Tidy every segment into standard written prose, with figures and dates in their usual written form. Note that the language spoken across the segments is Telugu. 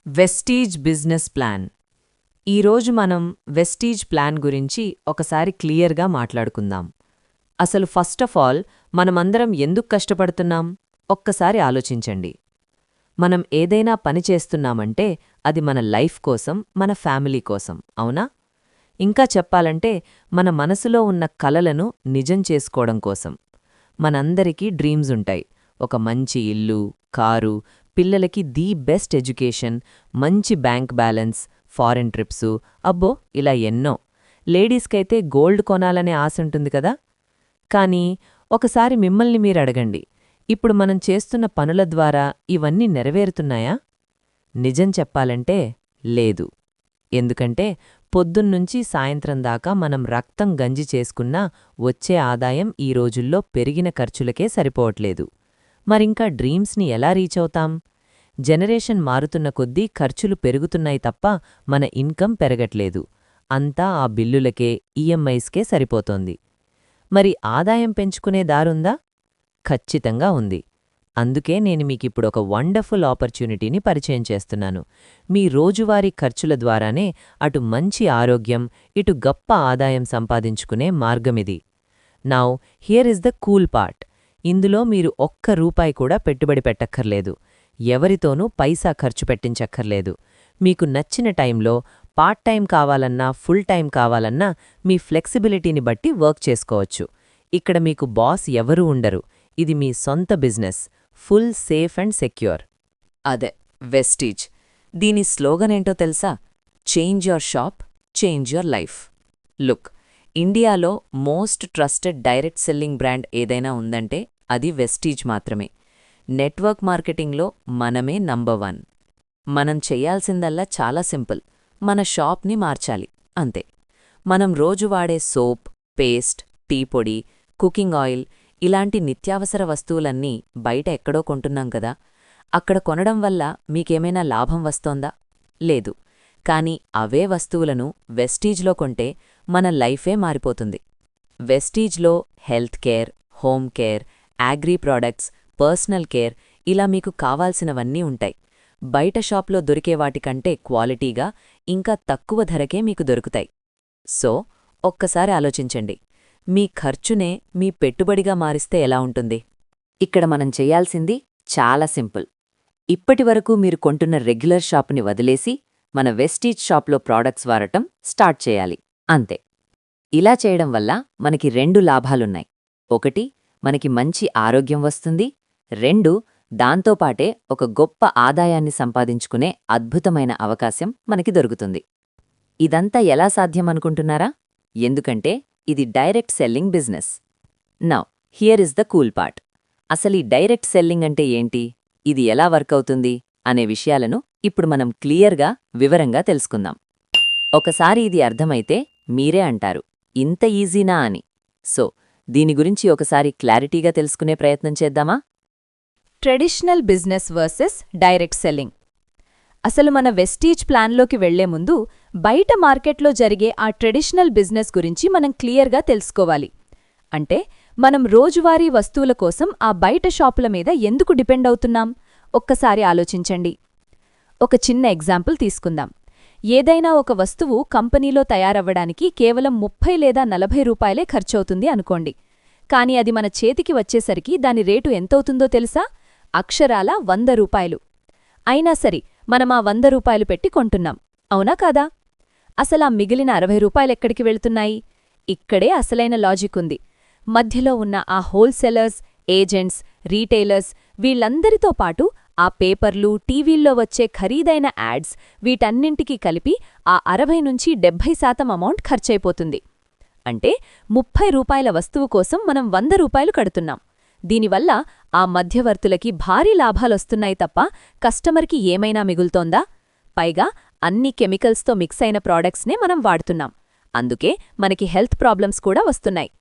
Vestige business plan. ఈరోజు మనం వెస్టీజ్ ప్లాన్ గురించి ఒకసారి క్లియర్గా మాట్లాడుకుందాం. అసలు ఫస్ట్ ఆఫ్ ఆల్ మనమందరం ఎందుకు కష్టపడుతున్నాం ఒక్కసారి ఆలోచించండి. మనం ఏదైనా పని చేస్తున్నామంటే అది మన లైఫ్ కోసం, మన ఫ్యామిలీ కోసం, అవునా? ఇంకా చెప్పాలంటే మన మనసులో ఉన్న కలలను నిజం చేసుకోవడం కోసం. మనందరికీ డ్రీమ్స్ ఉంటాయి. ఒక మంచి ఇల్లు, కారు, పిల్లలకి ది బెస్ట్ ఎడ్యుకేషన్, మంచి బ్యాంక్ బ్యాలెన్స్, ఫారెన్ ట్రిప్సు, అబ్బో ఇలా ఎన్నో. లేడీస్కైతే గోల్డ్ కొనాలనే ఆశుంటుంది కదా. కానీ ఒకసారి మిమ్మల్ని మీరడగండి, ఇప్పుడు మనం చేస్తున్న పనుల ద్వారా ఇవన్నీ నెరవేరుతున్నాయా? నిజం చెప్పాలంటే లేదు. ఎందుకంటే పొద్దున్నుంచి సాయంత్రం దాకా మనం రక్తం గంజి చేసుకున్నా వచ్చే ఆదాయం ఈ రోజుల్లో పెరిగిన ఖర్చులకే సరిపోవట్లేదు. మరింకా డ్రీమ్స్ని ఎలా రీచ్ అవుతాం? జనరేషన్ మారుతున్న కొద్దీ ఖర్చులు పెరుగుతున్నాయి తప్ప మన ఇన్కమ్ పెరగట్లేదు. అంతా ఆ బిల్లులకే, ఈఎంఐస్కే సరిపోతోంది. మరి ఆదాయం పెంచుకునే దారుందా? ఖచ్చితంగా ఉంది. అందుకే నేను మీకిప్పుడొక వండర్ఫుల్ ఆపర్చునిటీని పరిచయం చేస్తున్నాను. మీ రోజువారీ ఖర్చుల ద్వారానే అటు మంచి ఆరోగ్యం, ఇటు గొప్ప ఆదాయం సంపాదించుకునే మార్గమిది. Now here is the cool part. ఇందులో మీరు ఒక్క రూపాయి కూడా పెట్టుబడి పెట్టక్కర్లేదు. ఎవరితోనూ పైసా ఖర్చు పెట్టించక్కర్లేదు. మీకు నచ్చిన టైంలో పార్ట్ టైం కావాలన్నా, ఫుల్ టైం కావాలన్నా మీ ఫ్లెక్సిబిలిటీని బట్టి వర్క్ చేసుకోవచ్చు. ఇక్కడ మీకు బాస్ ఎవరూ ఉండరు. ఇది మీ సొంత business, full safe and secure. అదే వెస్టీజ్. దీని స్లోగన్ ఏంటో తెలుసా? Change your shop, change your life. Look, ఇండియాలో most trusted direct selling brand ఏదైనా ఉందంటే అది వెస్టీజ్ మాత్రమే. నెట్వర్క్ మార్కెటింగ్లో మనమే నంబర్ 1. మనం చెయ్యాల్సిందల్లా చాలా సింపుల్. మన షాప్ని మార్చాలి, అంతే. మనం రోజు వాడే సోప్, పేస్ట్, టీ పొడి, కుకింగ్ ఆయిల్ ఇలాంటి నిత్యావసర వస్తువులన్నీ బయట ఎక్కడో కొంటున్నాం కదా. అక్కడ కొనడం వల్ల మీకేమైనా లాభం వస్తోందా? లేదు. కానీ అవే వస్తువులను వెస్టీజ్లో కొంటే మన లైఫే మారిపోతుంది. వెస్టీజ్లో health care, home care, agri products, personal care ఇలా మీకు కావాల్సినవన్నీ ఉంటాయి. బయట షాప్లో దొరికే వాటికంటే క్వాలిటీగా, ఇంకా తక్కువ ధరకే మీకు దొరుకుతాయి. సో ఒక్కసారి ఆలోచించండి, మీ ఖర్చునే మీ పెట్టుబడిగా మారిస్తే ఎలా ఉంటుంది? ఇక్కడ మనం చెయ్యాల్సింది చాలా సింపుల్. ఇప్పటివరకు మీరు కొంటున్న రెగ్యులర్ షాపుని వదిలేసి మన వెస్టీజ్ షాప్లో ప్రాడక్ట్స్ వాడటం స్టార్ట్ చేయాలి, అంతే. ఇలా చేయడం వల్ల మనకి 2 లాభాలున్నాయి. 1, మనకి మంచి ఆరోగ్యం వస్తుంది. 2, దాంతోపాటే ఒక గొప్ప ఆదాయాన్ని సంపాదించుకునే అద్భుతమైన అవకాశం మనకి దొరుకుతుంది. ఇదంతా ఎలా సాధ్యమనుకుంటున్నారా? ఎందుకంటే ఇది direct selling business. Now here is the cool part. అసలీ డైరెక్ట్ సెల్లింగ్ అంటే ఏంటి, ఇది ఎలా వర్కవుతుంది అనే విషయాలను ఇప్పుడు మనం క్లియర్గా, వివరంగా తెలుసుకుందాం. ఒకసారి ఇది అర్థమైతే మీరే అంటారు, ఇంత ఈజీనా అని. సో దీని గురించి ఒకసారి క్లారిటీగా తెలుసుకునే ప్రయత్నం చేద్దామా? Traditional business versus direct selling. అసలు మన వెస్టీజ్ ప్లాన్లోకి వెళ్లే ముందు బయట మార్కెట్లో జరిగే ఆ ట్రెడిషనల్ బిజినెస్ గురించి మనం క్లియర్గా తెలుసుకోవాలి. అంటే మనం రోజువారీ వస్తువుల కోసం ఆ బయట షాపుల మీద ఎందుకు డిపెండ్ అవుతున్నాం ఒక్కసారి ఆలోచించండి. ఒక చిన్న ఎగ్జాంపుల్ తీసుకుందాం. ఏదైనా ఒక వస్తువు కంపెనీలో తయారవ్వడానికి కేవలం 30 లేదా 40 రూపాయలే ఖర్చవుతుంది అనుకోండి. కాని అది మన చేతికి వచ్చేసరికి దాని రేటు ఎంతవుతుందో తెలుసా? అక్షరాల 100 రూపాయలు. అయినా సరే మనం ఆ 100 రూపాయలు పెట్టి కొంటున్నాం, అవునా కాదా? అసలా మిగిలిన 60 రూపాయలెక్కడికి వెళ్తున్నాయి? ఇక్కడే అసలైన లాజిక్ ఉంది. మధ్యలో ఉన్న ఆ హోల్సేలర్స్, ఏజెంట్స్, రీటైలర్స్ వీళ్లందరితో పాటు ఆ పేపర్లు, టీవీల్లో వచ్చే ఖరీదైన యాడ్స్ వీటన్నింటికీ కలిపి ఆ 60 నుంచి 70% అమౌంట్ ఖర్చయిపోతుంది. అంటే 30 రూపాయల వస్తువు కోసం మనం 100 రూపాయలు కడుతున్నాం. దీనివల్ల ఆ మధ్యవర్తులకి భారీ లాభాలొస్తున్నాయి తప్ప కస్టమర్కి ఏమైనా మిగులుతోందా? పైగా అన్ని కెమికల్స్తో మిక్స్ అయిన ప్రాడక్ట్స్నే మనం వాడుతున్నాం. అందుకే మనకి హెల్త్ ప్రాబ్లమ్స్ కూడా వస్తున్నాయి.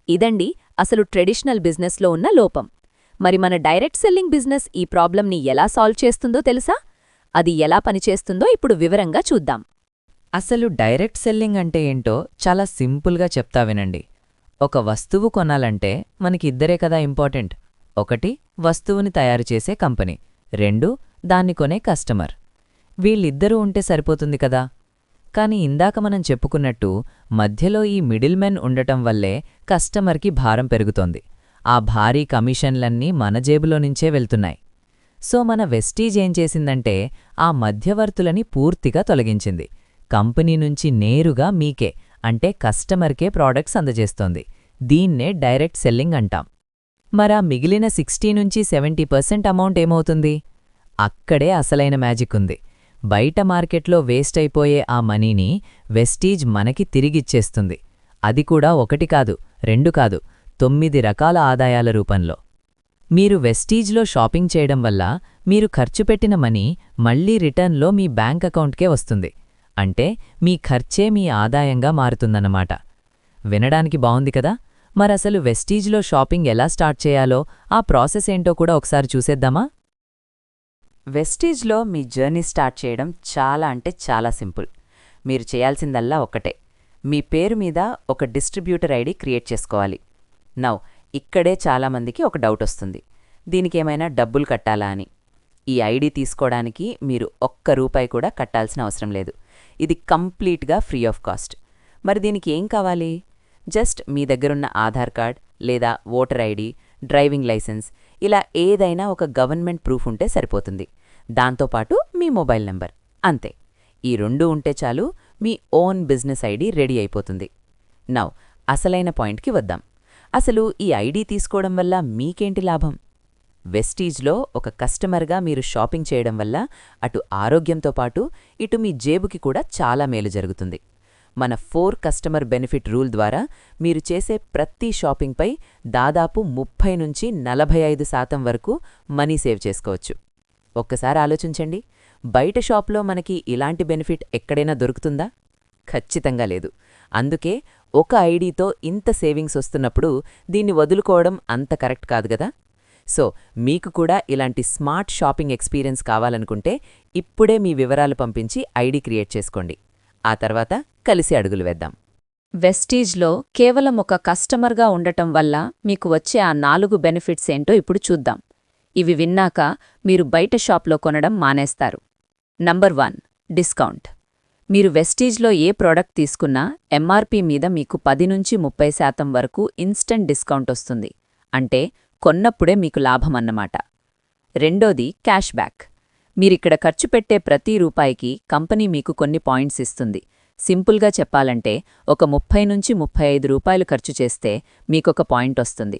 ఇదండి అసలు ట్రెడిషనల్ బిజినెస్లో ఉన్న లోపం. మరి మన డైరెక్ట్ సెల్లింగ్ బిజినెస్ ఈ ప్రాబ్లంని ఎలా సాల్వ్ చేస్తుందో తెలుసా? అది ఎలా పనిచేస్తుందో ఇప్పుడు వివరంగా చూద్దాం. అసలు డైరెక్ట్ సెల్లింగ్ అంటే ఏంటో చాలా సింపుల్గా చెప్తా వినండి. ఒక వస్తువు కొనాలంటే మనకి ఇద్దరే కదా ఇంపార్టెంట్. 1, వస్తువుని తయారు చేసే కంపెనీ. 2, దాన్ని కొనే కస్టమర్. వీళ్ళిద్దరూ ఉంటే సరిపోతుంది కదా. కాని ఇందాక మనం చెప్పుకున్నట్టు మధ్యలో ఈ మిడిల్ మెన్ ఉండటం వల్లే కస్టమర్కి భారం పెరుగుతోంది. ఆ భారీ కమిషన్లన్నీ మన జేబులో నుంచే వెళ్తున్నాయి. సో మన వెస్టీజ్ ఏం చేసిందంటే ఆ మధ్యవర్తులని పూర్తిగా తొలగించింది. కంపెనీ నుంచి నేరుగా మీకే అంటే కస్టమర్కే ప్రాడక్ట్స్ అందజేస్తోంది. దీన్నే డైరెక్ట్ సెల్లింగ్ అంటాం. మరా మిగిలిన 60-70% అమౌంట్ ఏమవుతుంది? అక్కడే అసలైన మ్యాజిక్ ఉంది. బయట మార్కెట్లో వేస్ట్ అయిపోయే ఆ మనీని వెస్టీజ్ మనకి తిరిగిచ్చేస్తుంది. అది కూడా 1 కాదు, 2 కాదు, 9 రకాల ఆదాయాల రూపంలో. మీరు వెస్టీజ్లో షాపింగ్ చేయడం వల్ల మీరు ఖర్చు పెట్టిన మనీ మళ్లీ రిటర్న్లో మీ బ్యాంక్ అకౌంట్కే వస్తుంది. అంటే మీ ఖర్చే మీ ఆదాయంగా మారుతుందన్నమాట. వినడానికి బావుంది కదా. మరసలు వెస్టీజ్లో షాపింగ్ ఎలా స్టార్ట్ చేయాలో ఆ ప్రాసెస్ ఏంటో కూడా ఒకసారి చూసేద్దామా? వెస్టీజ్లో మీ జర్నీ స్టార్ట్ చేయడం చాలా అంటే చాలా సింపుల్. మీరు చేయాల్సిందల్లా ఒక్కటే, మీ పేరు మీద ఒక డిస్ట్రిబ్యూటర్ ఐడి క్రియేట్ చేసుకోవాలి. నౌ ఇక్కడే చాలామందికి ఒక డౌట్ వస్తుంది, దీనికేమైనా డబ్బులు కట్టాలా అని. ఈ ఐడి తీసుకోవడానికి మీరు ₹1 కూడా కట్టాల్సిన అవసరం లేదు. ఇది కంప్లీట్గా ఫ్రీ ఆఫ్ కాస్ట్. మరి దీనికి ఏం కావాలి? జస్ట్ మీ దగ్గరున్న ఆధార్ కార్డ్ లేదా ఓటర్ ఐడి, డ్రైవింగ్ లైసెన్స్ ఇలా ఏదైనా ఒక గవర్నమెంట్ ప్రూఫ్ ఉంటే సరిపోతుంది. దాంతోపాటు మీ మొబైల్ నెంబర్, అంతే. ఈ 2 ఉంటే చాలు, మీ ఓన్ బిజినెస్ ఐడి రెడీ అయిపోతుంది. నౌ అసలైన పాయింట్కి వద్దాం. అసలు ఈ ఐడి తీసుకోవడం వల్ల మీకేంటి లాభం? వెస్టీజ్లో ఒక కస్టమర్గా మీరు షాపింగ్ చేయడం వల్ల అటు ఆరోగ్యంతో పాటు ఇటు మీ జేబుకి కూడా చాలా మేలు జరుగుతుంది. మన 4 కస్టమర్ బెనిఫిట్ రూల్ ద్వారా మీరు చేసే ప్రతి షాపింగ్పై దాదాపు 30-45% వరకు మనీ సేవ్ చేసుకోవచ్చు. ఒక్కసారి ఆలోచించండి, బయట షాప్లో మనకి ఇలాంటి బెనిఫిట్ ఎక్కడైనా దొరుకుతుందా? ఖచ్చితంగా లేదు. అందుకే ఒక ఐడీతో ఇంత సేవింగ్స్ వస్తున్నప్పుడు దీన్ని వదులుకోవడం అంత కరెక్ట్ కాదు గదా. సో మీకు కూడా ఇలాంటి స్మార్ట్ షాపింగ్ ఎక్స్పీరియన్స్ కావాలనుకుంటే ఇప్పుడే మీ వివరాలు పంపించి ఐడి క్రియేట్ చేసుకోండి. ఆ తర్వాత కలిసి అడుగులు వేద్దాం. వెస్టీజ్లో కేవలం ఒక కస్టమర్గా ఉండటం వల్ల మీకు వచ్చే ఆ 4 బెనిఫిట్స్ ఏంటో ఇప్పుడు చూద్దాం. ఇవి విన్నాక మీరు బయట షాప్లో కొనడం మానేస్తారు. Number 1, discount. మీరు వెస్టీజ్లో ఏ ప్రోడక్ట్ తీసుకున్నా ఎంఆర్పీ మీద మీకు 10-30% వరకు ఇన్స్టంట్ డిస్కౌంట్ వస్తుంది. అంటే కొన్నప్పుడే మీకు లాభమన్నమాట. రెండోది, క్యాష్ బ్యాక్. మీరిక్కడ ఖర్చు పెట్టే ప్రతి రూపాయికి కంపెనీ మీకు కొన్ని పాయింట్స్ ఇస్తుంది. సింపుల్గా చెప్పాలంటే ఒక ₹30-35 ఖర్చు చేస్తే మీకొక పాయింట్ వస్తుంది.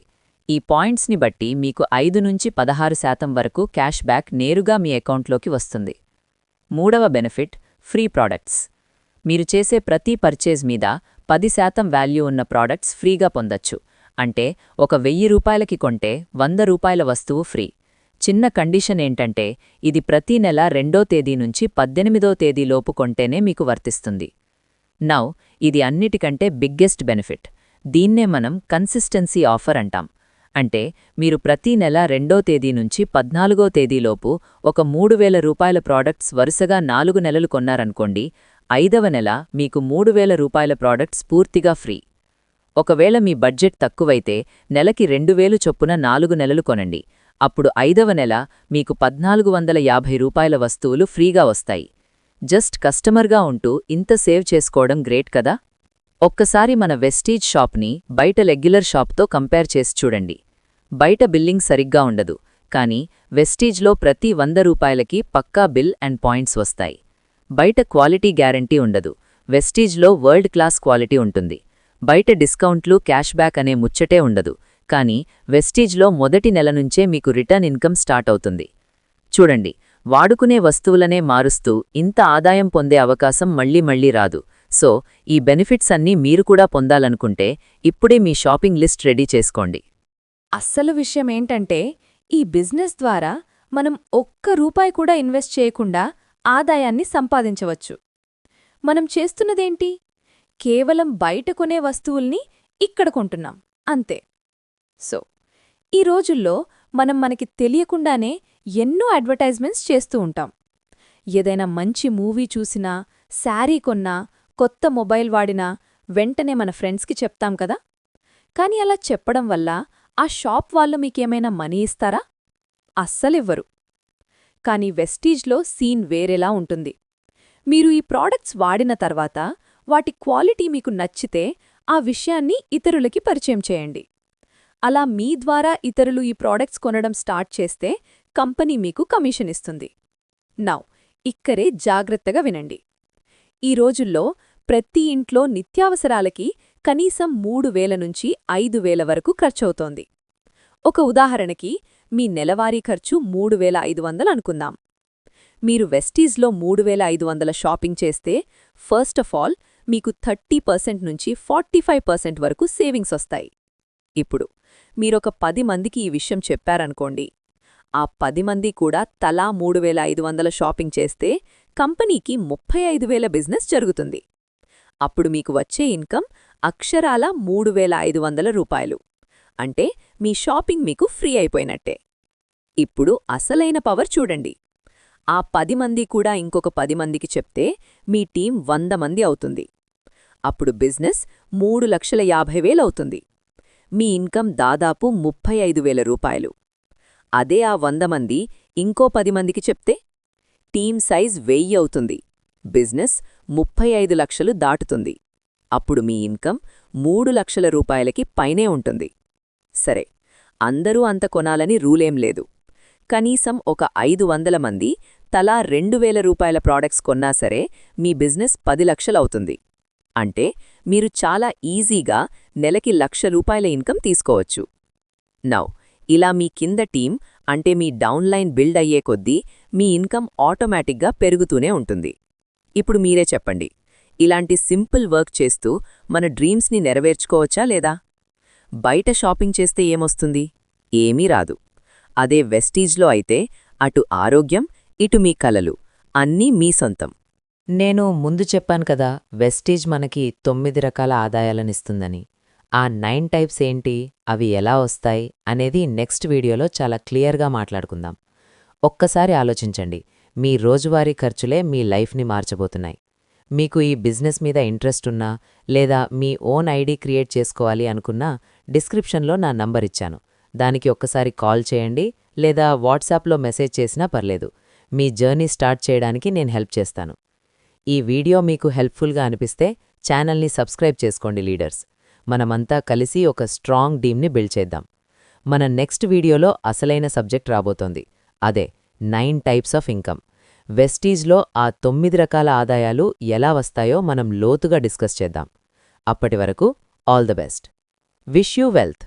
ఈ పాయింట్స్ని బట్టి మీకు 5-16% వరకు క్యాష్ బ్యాక్ నేరుగా మీ అకౌంట్లోకి వస్తుంది. మూడవ బెనిఫిట్, ఫ్రీ ప్రాడక్ట్స్. మీరు చేసే ప్రతి పర్చేజ్ మీద 10% వాల్యూ ఉన్న ప్రాడక్ట్స్ ఫ్రీగా పొందొచ్చు. అంటే ఒక ₹1000కి కొంటే ₹100 వస్తువు ఫ్రీ. చిన్న కండిషన్ ఏంటంటే ఇది ప్రతి నెల 2వ తేదీ నుంచి 18వ తేదీలోపు కొంటేనే మీకు వర్తిస్తుంది. నౌ ఇది అన్నిటికంటే బిగ్గెస్ట్ బెనిఫిట్. దీన్నే మనం కన్సిస్టెన్సీ ఆఫర్ అంటాం. అంటే మీరు ప్రతి నెల 2వ తేదీ నుంచి 14వ తేదీలోపు ఒక ₹3000 ప్రాడక్ట్స్ వరుసగా 4 నెలలు కొన్నారనుకోండి, 5వ నెల మీకు ₹3000 ప్రాడక్ట్స్ పూర్తిగా ఫ్రీ. ఒకవేళ మీ బడ్జెట్ తక్కువైతే నెలకి 2000 చొప్పున 4 నెలలు కొనండి. అప్పుడు 5వ నెల మీకు ₹1450 వస్తువులు ఫ్రీగా వస్తాయి. జస్ట్ కస్టమర్గా ఉంటూ ఇంత సేవ్ చేసుకోవడం గ్రేట్ కదా. ఒక్కసారి మన వెస్టీజ్ షాప్ని బయట రెగ్యులర్ షాప్తో కంపేర్ చేసి చూడండి. బయట బిల్లింగ్ సరిగ్గా ఉండదు, కానీ వెస్టీజ్లో ప్రతి ₹100కి పక్కా బిల్ అండ్ పాయింట్స్ వస్తాయి. బయట క్వాలిటీ గ్యారంటీ ఉండదు, వెస్టీజ్లో వరల్డ్ క్లాస్ క్వాలిటీ ఉంటుంది. బయట డిస్కౌంట్లు, క్యాష్ బ్యాక్ అనే ముచ్చటే ఉండదు, కానీ వెస్టీజ్లో మొదటి నెల నుంచే మీకు రిటర్న్ ఇన్కమ్ స్టార్ట్ అవుతుంది. చూడండి, వాడుకునే వస్తువులనే మారుస్తూ ఇంత ఆదాయం పొందే అవకాశం మళ్లీ రాదు. సో ఈ బెనిఫిట్స్ అన్నీ మీరు కూడా పొందాలనుకుంటే ఇప్పుడే మీ షాపింగ్ లిస్ట్ రెడీ చేసుకోండి. అస్సలు విషయమేంటంటే ఈ బిజినెస్ ద్వారా మనం ₹1 కూడా ఇన్వెస్ట్ చేయకుండా ఆదాయాన్ని సంపాదించవచ్చు. మనం చేస్తున్నదేంటి? కేవలం బయట కొనే వస్తువుల్ని ఇక్కడ కొంటున్నాం, అంతే. సో ఈ రోజుల్లో మనం మనకి తెలియకుండానే ఎన్నో అడ్వర్టైజ్మెంట్స్ చేస్తూ ఉంటాం. ఏదైనా మంచి మూవీ చూసినా, శారీ కొన్నా, కొత్త మొబైల్ వాడినా వెంటనే మన ఫ్రెండ్స్కి చెప్తాం కదా. కాని అలా చెప్పడం వల్ల ఆ షాప్ వాళ్ళు మీకేమైనా మనీ ఇస్తారా? అస్సలివ్వరు. కానీ వెస్టీజ్లో సీన్ వేరేలా ఉంటుంది. మీరు ఈ ప్రాడక్ట్స్ వాడిన తర్వాత వాటి క్వాలిటీ మీకు నచ్చితే ఆ విషయాన్ని ఇతరులకి పరిచయం చేయండి. అలా మీ ద్వారా ఇతరులు ఈ ప్రాడక్ట్స్ కొనడం స్టార్ట్ చేస్తే కంపెనీ మీకు కమిషన్ ఇస్తుంది. నౌ ఇక్కడే జాగ్రత్తగా వినండి. ఈ రోజుల్లో ప్రతి ఇంట్లో నిత్యావసరాలకి కనీసం 3,000 నుంచి 5,000 వరకు ఖర్చవుతోంది. ఒక ఉదాహరణకి మీ నెలవారీ ఖర్చు 3,500 అనుకుందాం. మీరు వెస్టీజ్లో 3,500 షాపింగ్ చేస్తే ఫస్ట్ ఆఫ్ ఆల్ మీకు 30% నుంచి 45% వరకు సేవింగ్స్ వస్తాయి. ఇప్పుడు మీరొక 10 మందికి ఈ విషయం చెప్పారనుకోండి. ఆ 10 మంది కూడా తలా 3,500 షాపింగ్ చేస్తే కంపెనీకి 35,000 బిజినెస్ జరుగుతుంది. అప్పుడు మీకు వచ్చే ఇన్కమ్ అక్షరాల 3,500 రూపాయలు. అంటే మీ షాపింగ్ మీకు ఫ్రీ అయిపోయినట్టే. ఇప్పుడు అసలైన పవర్ చూడండి. ఆ 10 మంది కూడా ఇంకొక 10 మందికి చెప్తే మీ టీం 100 మంది అవుతుంది. అప్పుడు బిజినెస్ 3,50,000 అవుతుంది. మీ ఇన్కమ్ దాదాపు 35,000 రూపాయలు. అదే ఆ 100 మంది ఇంకో 10 మందికి చెప్తే టీం సైజ్ 1000 అవుతుంది. బిజినెస్ 35 లక్షలు దాటుతుంది. అప్పుడు మీ ఇన్కమ్ 3 లక్షల రూపాయలకి పైనే ఉంటుంది. సరే, అందరూ అంత కొనాలని రూలేం లేదు. కనీసం ఒక 500 మంది తలా 2,000 రూపాయల ప్రాడక్ట్స్ కొన్నా సరే మీ బిజినెస్ 10 లక్షలవుతుంది. అంటే మీరు చాలా ఈజీగా నెలకి 1,00,000 రూపాయల ఇన్కమ్ తీసుకోవచ్చు. నౌ ఇలా మీ కింద టీం అంటే మీ డౌన్లైన్ బిల్డ్ అయ్యే కొద్దీ మీ ఇన్కమ్ ఆటోమేటిక్గా పెరుగుతూనే ఉంటుంది. ఇప్పుడు మీరే చెప్పండి, ఇలాంటి సింపుల్ వర్క్ చేస్తూ మన డ్రీమ్స్ని నెరవేర్చుకోవచ్చా లేదా? బయట షాపింగ్ చేస్తే ఏమొస్తుంది? ఏమీ రాదు. అదే వెస్టీజ్లో అయితే అటు ఆరోగ్యం, ఇటు మీ కలలు అన్నీ మీ సొంతం. నేను ముందు చెప్పాను కదా, వెస్టీజ్ మనకి 9 రకాల ఆదాయాలనిస్తుందని. ఆ 9 టైప్స్ ఏంటి, అవి ఎలా వస్తాయి అనేది నెక్స్ట్ వీడియోలో చాలా క్లియర్గా మాట్లాడుకుందాం. ఒక్కసారి ఆలోచించండి, మీ రోజువారీ ఖర్చులే మీ లైఫ్ని మార్చబోతున్నాయి. మీకు ఈ బిజినెస్ మీద ఇంట్రెస్ట్ ఉన్నా లేదా మీ ఓన్ ఐడి క్రియేట్ చేసుకోవాలి అనుకున్నా డిస్క్రిప్షన్లో నా నంబర్ ఇచ్చాను. దానికి ఒక్కసారి కాల్ చేయండి లేదా వాట్సాప్లో మెసేజ్ చేసినా పర్లేదు. మీ జర్నీ స్టార్ట్ చేయడానికి నేను హెల్ప్ చేస్తాను. ఈ వీడియో మీకు హెల్ప్ఫుల్గా అనిపిస్తే ఛానల్ని సబ్స్క్రైబ్ చేసుకోండి లీడర్స్. మనమంతా కలిసి ఒక స్ట్రాంగ్ టీమ్ని బిల్డ్ చేద్దాం. మన నెక్స్ట్ వీడియోలో అసలైన సబ్జెక్ట్ రాబోతోంది. అదే 9 టైప్స్ ఆఫ్ ఇన్కమ్. వెస్టీజ్లో ఆ 9 రకాల ఆదాయాలు ఎలా వస్తాయో మనం లోతుగా డిస్కస్ చేద్దాం. అప్పటి వరకు all the best. Wish you wealth.